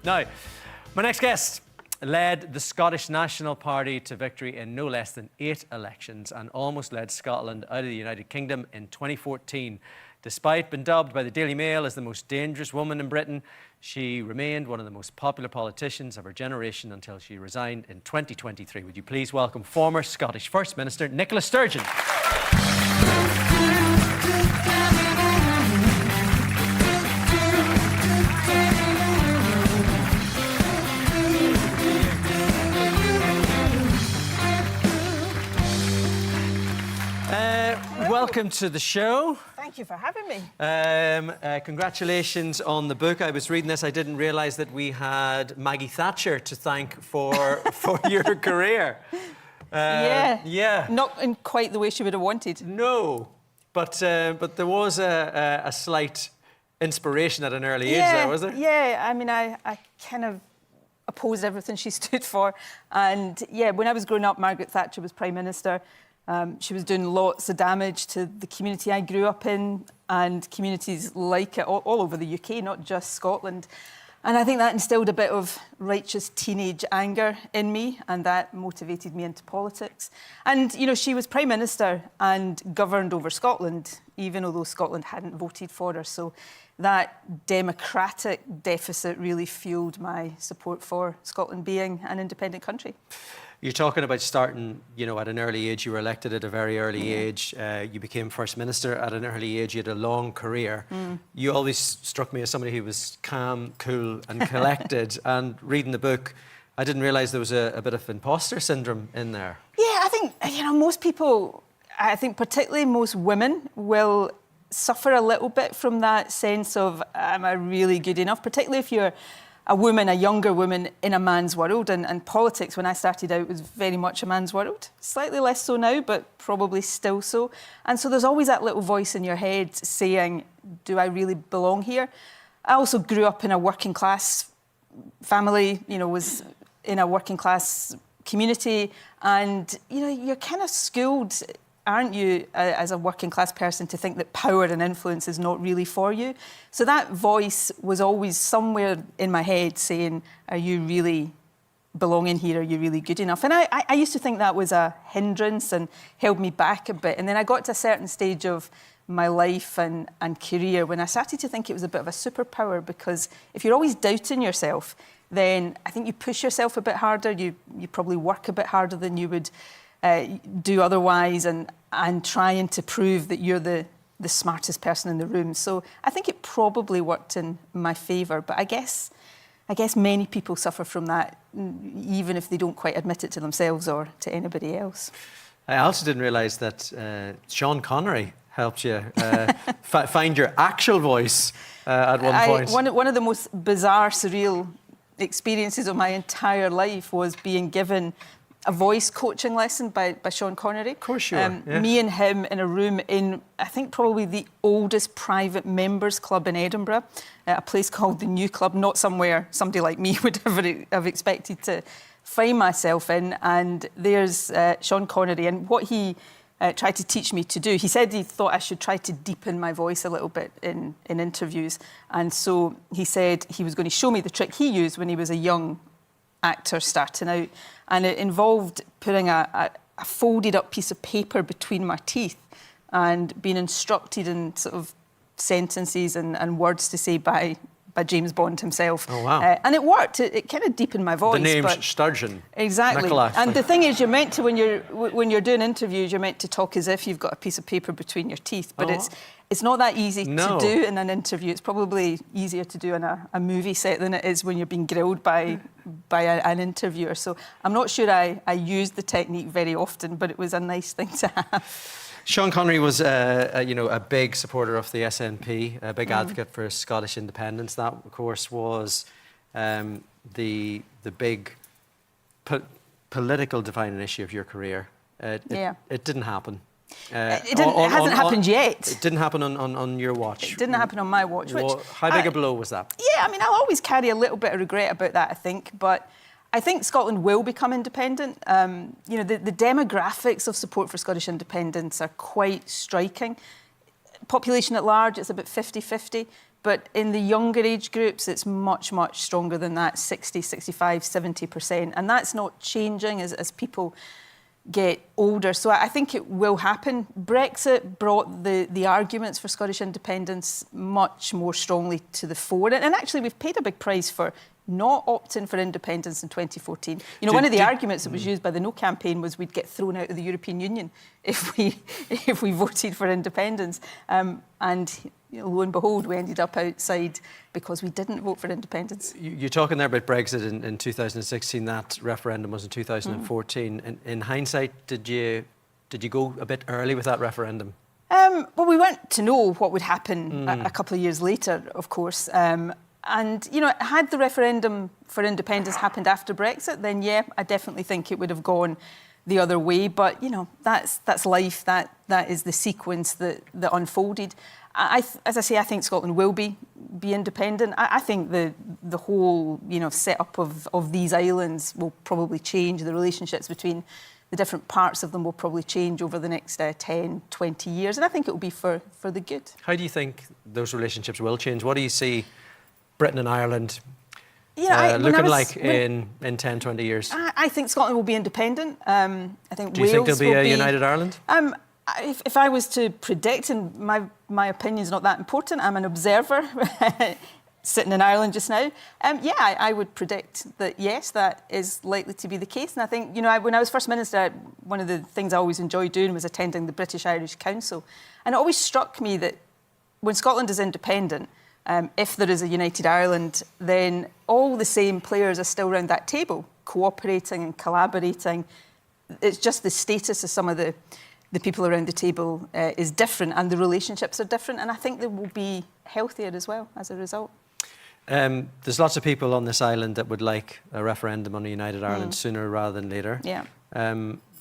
Now, my next guest led the Scottish National Party to victory in no less than 8 elections and almost led Scotland out of the United Kingdom in 2014. Despite being dubbed by the Daily Mail as the most dangerous woman in Britain, she remained one of the most popular politicians of her generation until she resigned in 2023. Would you please welcome former Scottish First Minister Nicola Sturgeon. Welcome to the show. Thank you for having me. Congratulations on the book. I was reading this. I didn't realise that we had Maggie Thatcher to thank for your career. Yeah. Not in quite the way she would have wanted. No, but there was a slight inspiration at an early age there, was there? Yeah, I mean, I kind of opposed everything she stood for. And yeah, when I was growing up, Margaret Thatcher was Prime Minister. She was doing lots of damage to the community I grew up in and communities like it all over the UK, not just Scotland. And I think that instilled a bit of righteous teenage anger in me, and that motivated me into politics. And, you know, she was Prime Minister and governed over Scotland, even although Scotland hadn't voted for her. So that democratic deficit really fueled my support for Scotland being an independent country. You're talking about starting, you know, at an early age. You were elected at a very early age. You became First Minister at an early age. You had a long career. You always struck me as somebody who was calm, cool and collected. And reading the book, I didn't realise there was a bit of imposter syndrome in there. Yeah, I think, you know, most people, I think particularly most women will suffer a little bit from that sense of, am I really good enough? Particularly if you're a woman, a younger woman in a man's world. And politics, when I started out, was very much a man's world. Slightly less so now, but probably still so. And so there's always that little voice in your head saying, do I really belong here? I also grew up in a working class family, you know, was in a working class community. And, you know, you're kind of schooled, aren't you, as a working class person, to think that power and influence is not really for you. So that voice was always somewhere in my head saying, are you really belonging here? Are you really good enough? And I used to think that was a hindrance and held me back a bit. And then I got to a certain stage of my life and career when I started to think it was a bit of a superpower, because if you're always doubting yourself, then I think you push yourself a bit harder. You probably work a bit harder than you would do otherwise, and trying to prove that you're the smartest person in the room. So I think it probably worked in my favour, but I guess many people suffer from that, even if they don't quite admit it to themselves or to anybody else. I also didn't realise that Sean Connery helped you find your actual voice at one point. One of the most bizarre, surreal experiences of my entire life was being given a voice coaching lesson by Sean Connery. Of course you are. Yeah. Me and him in a room in, I think, probably the oldest private members club in Edinburgh, a place called the New Club, not somewhere somebody like me would ever have expected to find myself in. And there's Sean Connery, and what he tried to teach me to do, he said he thought I should try to deepen my voice a little bit in interviews. And so he said he was going to show me the trick he used when he was a young actor starting out, and it involved putting a folded up piece of paper between my teeth and being instructed in sort of sentences and words to say by James Bond himself. Oh, wow. And it worked. It kind of deepened my voice. The name's Sturgeon. Exactly. Nicola. And the thing is, you're meant to, when you're doing interviews, you're meant to talk as if you've got a piece of paper between your teeth, but it's not that easy to do in an interview. It's probably easier to do in a movie set than it is when you're being grilled by an interviewer. So I'm not sure I used the technique very often, but it was a nice thing to have. Sean Connery was, a big supporter of the SNP, a big advocate for Scottish independence. That, of course, was the big political defining issue of your career. It didn't happen. It hasn't happened yet. It didn't happen on your watch. It didn't happen on my watch. How big a blow was that? Yeah, I mean, I'll always carry a little bit of regret about that, I think, but I think Scotland will become independent. You know, the demographics of support for Scottish independence are quite striking. Population at large, it's about 50-50. But in the younger age groups, it's much, much stronger than that, 60, 65, 70%. And that's not changing as people get older. So I think it will happen. Brexit brought the arguments for Scottish independence much more strongly to the fore. And actually, we've paid a big price for not opting for independence in 2014. You know, one of the arguments that was used by the No campaign was we'd get thrown out of the European Union if we voted for independence. And lo and behold, we ended up outside because we didn't vote for independence. You're talking there about Brexit in 2016. That referendum was in 2014. In hindsight, did you go a bit early with that referendum? Well, we weren't to know what would happen a couple of years later, of course. And, you know, had the referendum for independence happened after Brexit, then, yeah, I definitely think it would have gone the other way. But, you know, that's life. That is the sequence that unfolded. As I say, I think Scotland will be independent. I think the whole, you know, setup of these islands will probably change. The relationships between the different parts of them will probably change over the next 10, 20 years. And I think it will be for the good. How do you think those relationships will change? What do you see Britain and Ireland looking like in 10, 20 years? I think Scotland will be independent. I think Do you think there'll be a united Ireland? If I was to predict, and my opinion's not that important, I'm an observer sitting in Ireland just now. I would predict that, yes, that is likely to be the case. And I think, you know, when I was First Minister, one of the things I always enjoyed doing was attending the British-Irish Council. And it always struck me that when Scotland is independent, if there is a united Ireland, then all the same players are still around that table, cooperating and collaborating. It's just the status of some of the people around the table is different, and the relationships are different, and I think they will be healthier as well as a result. There's lots of people on this island that would like a referendum on a united Ireland sooner rather than later. Yeah.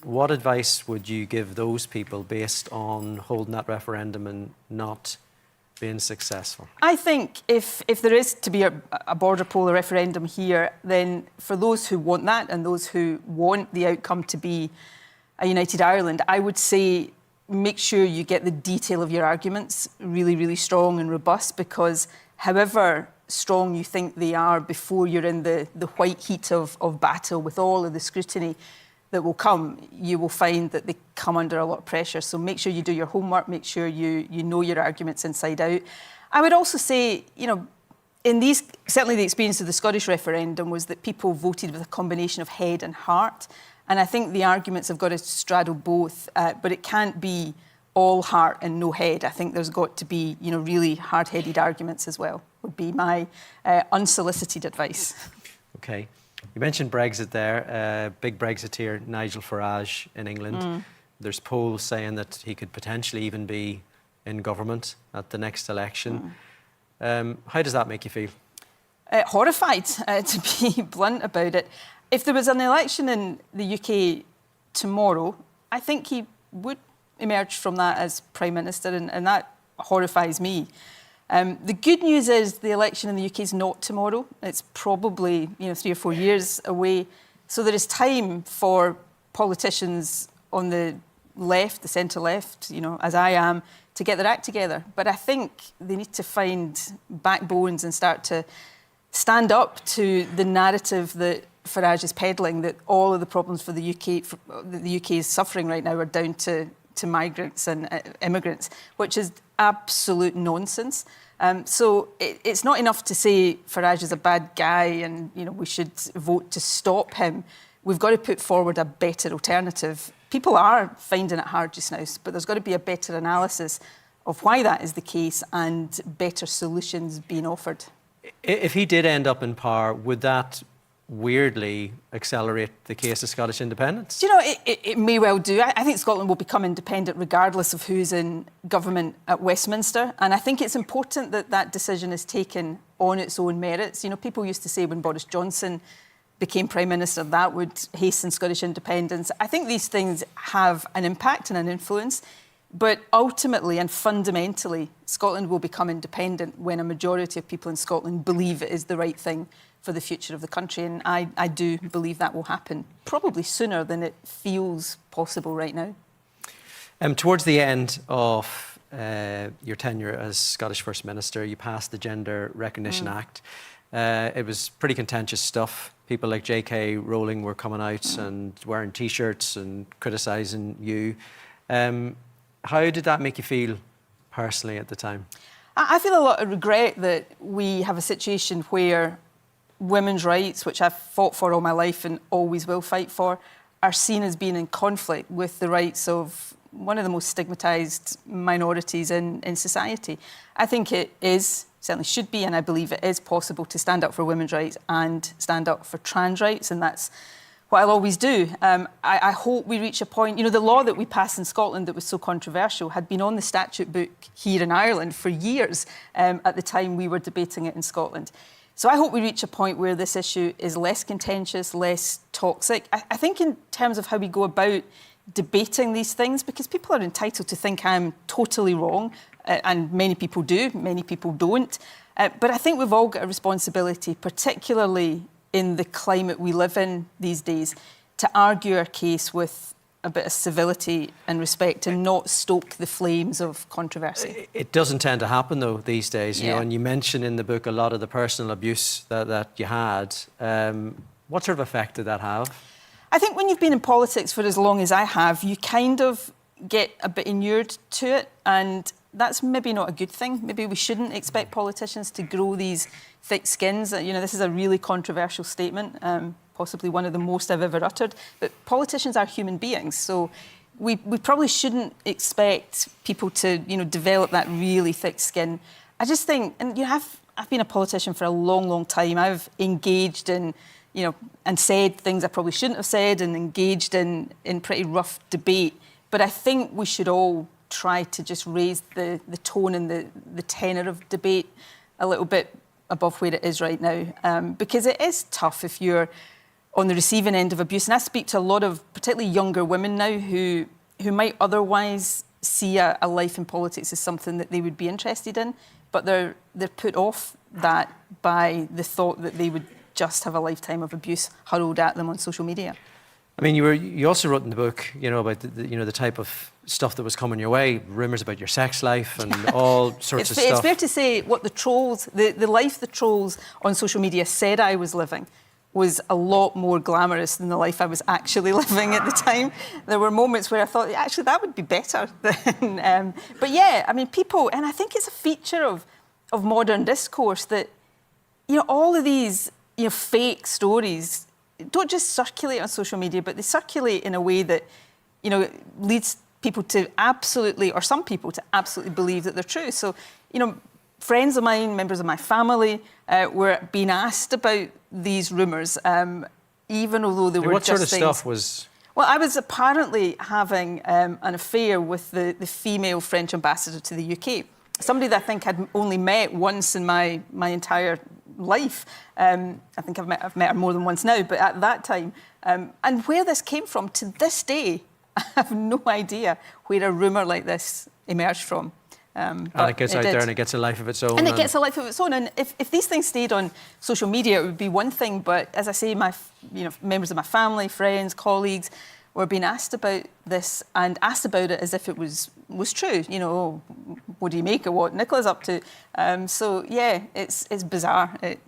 What advice would you give those people based on holding that referendum and not being successful? I think if there is to be a border poll, a referendum here, then for those who want that and those who want the outcome to be a united Ireland, I would say make sure you get the detail of your arguments really, really strong and robust, because however strong you think they are before you're in the white heat of battle with all of the scrutiny that will come, you will find that they come under a lot of pressure. So make sure you do your homework, make sure you know your arguments inside out. I would also say, you know, in these, certainly the experience of the Scottish referendum was that people voted with a combination of head and heart. And I think the arguments have got to straddle both, but it can't be all heart and no head. I think there's got to be, you know, really hard-headed arguments as well, would be my unsolicited advice. Okay. You mentioned Brexit there. Big Brexiteer Nigel Farage in England. There's polls saying that he could potentially even be in government at the next election. How does that make you feel? Horrified, to be blunt about it. If there was an election in the UK tomorrow, I think he would emerge from that as Prime Minister, and that horrifies me. The good news is the election in the UK is not tomorrow. It's probably 3 or 4 years away. So there is time for politicians on the left, the centre left, as I am, to get their act together. But I think they need to find backbones and start to stand up to the narrative that Farage is peddling, that all of the problems for the UK is suffering right now are down to migrants and immigrants, which is absolute nonsense. So it's not enough to say Farage is a bad guy and we should vote to stop him. We've got to put forward a better alternative. People are finding it hard just now, but there's got to be a better analysis of why that is the case and better solutions being offered. If he did end up in power, would that weirdly accelerate the case of Scottish independence? It may well do. I think Scotland will become independent regardless of who's in government at Westminster. And I think it's important that that decision is taken on its own merits. People used to say when Boris Johnson became Prime Minister, that would hasten Scottish independence. I think these things have an impact and an influence. But ultimately and fundamentally, Scotland will become independent when a majority of people in Scotland believe it is the right thing for the future of the country. And I do believe that will happen, probably sooner than it feels possible right now. Towards the end of your tenure as Scottish First Minister, you passed the Gender Recognition Act. It was pretty contentious stuff. People like J.K. Rowling were coming out and wearing T-shirts and criticising you. How did that make you feel personally at the time? I feel a lot of regret that we have a situation where women's rights, which I've fought for all my life and always will fight for, are seen as being in conflict with the rights of one of the most stigmatised minorities in society. I think it is, certainly should be, and I believe it is possible to stand up for women's rights and stand up for trans rights, and that's what I'll always do. I hope we reach a point, the law that we passed in Scotland that was so controversial had been on the statute book here in Ireland for years at the time we were debating it in Scotland. So I hope we reach a point where this issue is less contentious, less toxic. I think in terms of how we go about debating these things, because people are entitled to think I'm totally wrong, and many people do, many people don't. But I think we've all got a responsibility, particularly in the climate we live in these days, to argue our case with a bit of civility and respect and not stoke the flames of controversy. It doesn't tend to happen, though, these days. Yeah. And you mention in the book a lot of the personal abuse that you had. What sort of effect did that have? I think when you've been in politics for as long as I have, you kind of get a bit inured to it, and that's maybe not a good thing. Maybe we shouldn't expect politicians to grow these thick skins. This is a really controversial statement, possibly one of the most I've ever uttered, but politicians are human beings, so we probably shouldn't expect people to, develop that really thick skin. I just think, and I've been a politician for a long, long time. I've engaged in, and said things I probably shouldn't have said, and engaged in pretty rough debate. But I think we should all try to just raise the tone and the tenor of debate a little bit above where it is right now, because it is tough if you're on the receiving end of abuse. And I speak to a lot of particularly younger women now who might otherwise see a life in politics as something that they would be interested in, but they're put off that by the thought that they would just have a lifetime of abuse hurled at them on social media. I mean, you also wrote in the book, about the type of stuff that was coming your way, rumours about your sex life and all sorts of stuff. It's fair to say what the trolls, the life the trolls on social media said I was living was a lot more glamorous than the life I was actually living at the time. There were moments where I thought, actually, that would be better. But yeah, I mean, people, and I think it's a feature of modern discourse that, all of these, fake stories don't just circulate on social media, but they circulate in a way that, leads people to absolutely, or some people to absolutely believe that they're true. So, friends of mine, members of my family, were being asked about these rumours, even although they were what just sort of things. stuff was... Well, I was apparently having an affair with the female French ambassador to the UK, somebody that I think I'd only met once in my entire life. I think I've met her more than once now, but at that time. And where this came from, to this day, I have no idea where a rumour like this emerged from. And it gets out there and it gets a life of its own. And it gets a life of its own. And if these things stayed on social media, it would be one thing. But as I say, members of my family, friends, colleagues were being asked about this and asked about it as if it was true. Oh, what do you make of what Nicola's up to? So yeah, it's bizarre. It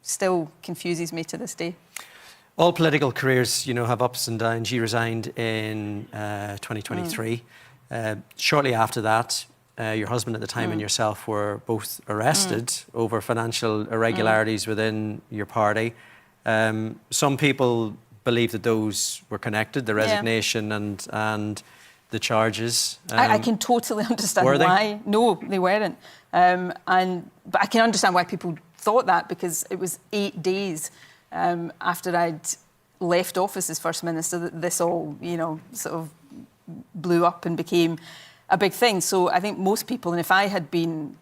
still confuses me to this day. All political careers, have ups and downs. You resigned in 2023. Shortly after that, your husband at the time and yourself were both arrested over financial irregularities within your party. Some people believe that those were connected, the resignation and the charges. I can totally understand were they? why. No, they weren't. But I can understand why people thought that, because it was 8 days after I'd left office as First Minister that this all, sort of blew up and became a big thing. So I think most people, and if I had been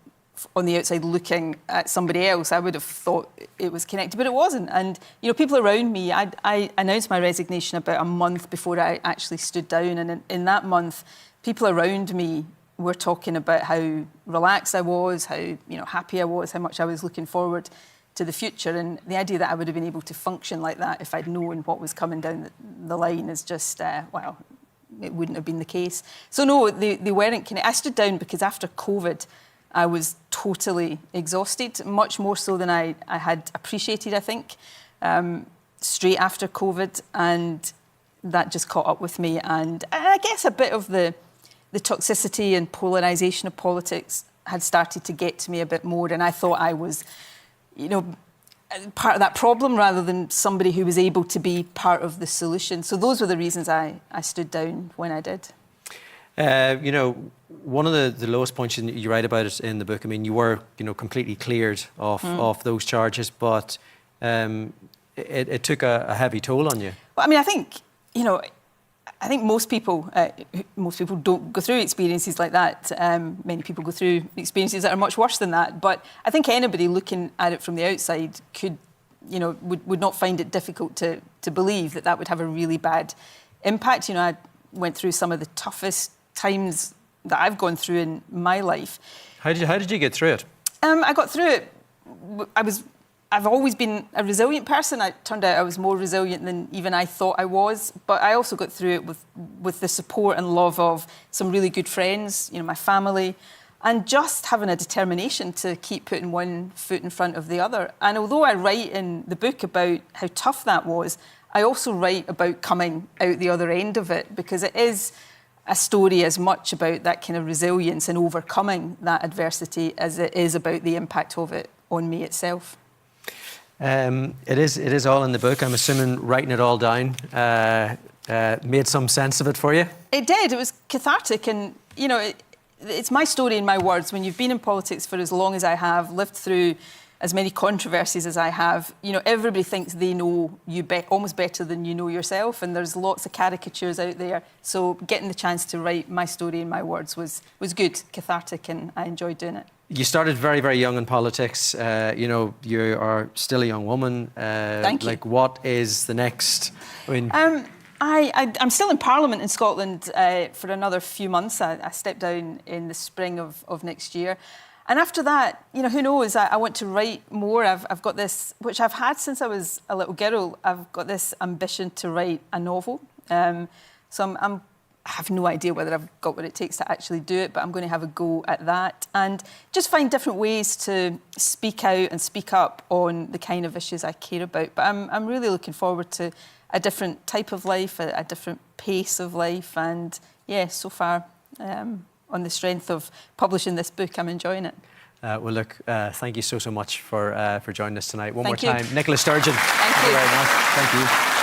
on the outside looking at somebody else, I would have thought it was connected, but it wasn't. And, people around me, I announced my resignation about a month before I actually stood down. And in that month, people around me were talking about how relaxed I was, how, happy I was, how much I was looking forward to the future. And the idea that I would have been able to function like that if I'd known what was coming down the line is just, it wouldn't have been the case. So no, they weren't. I stood down because after COVID, I was totally exhausted, much more so than I had appreciated, I think, straight after COVID, and that just caught up with me. And I guess a bit of the toxicity and polarisation of politics had started to get to me a bit more, and I thought I was, part of that problem rather than somebody who was able to be part of the solution. So those were the reasons I stood down when I did. One of the lowest points, you write about it in the book, I mean, you were, completely cleared of those charges, but it took a heavy toll on you. Well, I mean, I think most people don't go through experiences like that. Many people go through experiences that are much worse than that. But I think anybody looking at it from the outside would not find it difficult to believe that would have a really bad impact. I went through some of the toughest times that I've gone through in my life. How did you get through it? I got through it. I've always been a resilient person. It turned out I was more resilient than even I thought I was. But I also got through it with the support and love of some really good friends, my family, and just having a determination to keep putting one foot in front of the other. And although I write in the book about how tough that was, I also write about coming out the other end of it, because it is a story as much about that kind of resilience and overcoming that adversity as it is about the impact of it on me itself. It is all in the book. I'm assuming writing it all down made some sense of it for you? It did. It was cathartic, and it's my story in my words. When you've been in politics for as long as I have, lived through as many controversies as I have, everybody thinks they know you almost better than you know yourself, and there's lots of caricatures out there. So getting the chance to write my story in my words was good, cathartic, and I enjoyed doing it. You started very, very young in politics. You are still a young woman. Thank you. What is the next? I mean, I'm still in Parliament in Scotland for another few months. I step down in the spring of next year. And after that, who knows? I want to write more. I've got this, which I've had since I was a little girl. I've got this ambition to write a novel. So I have no idea whether I've got what it takes to actually do it, but I'm going to have a go at that and just find different ways to speak out and speak up on the kind of issues I care about. But I'm really looking forward to a different type of life, a different pace of life, and so far, on the strength of publishing this book, I'm enjoying it. Well, look, thank you so much for joining us tonight. One Thank more you. time, Nicola Sturgeon. Thank you very much. Thank you.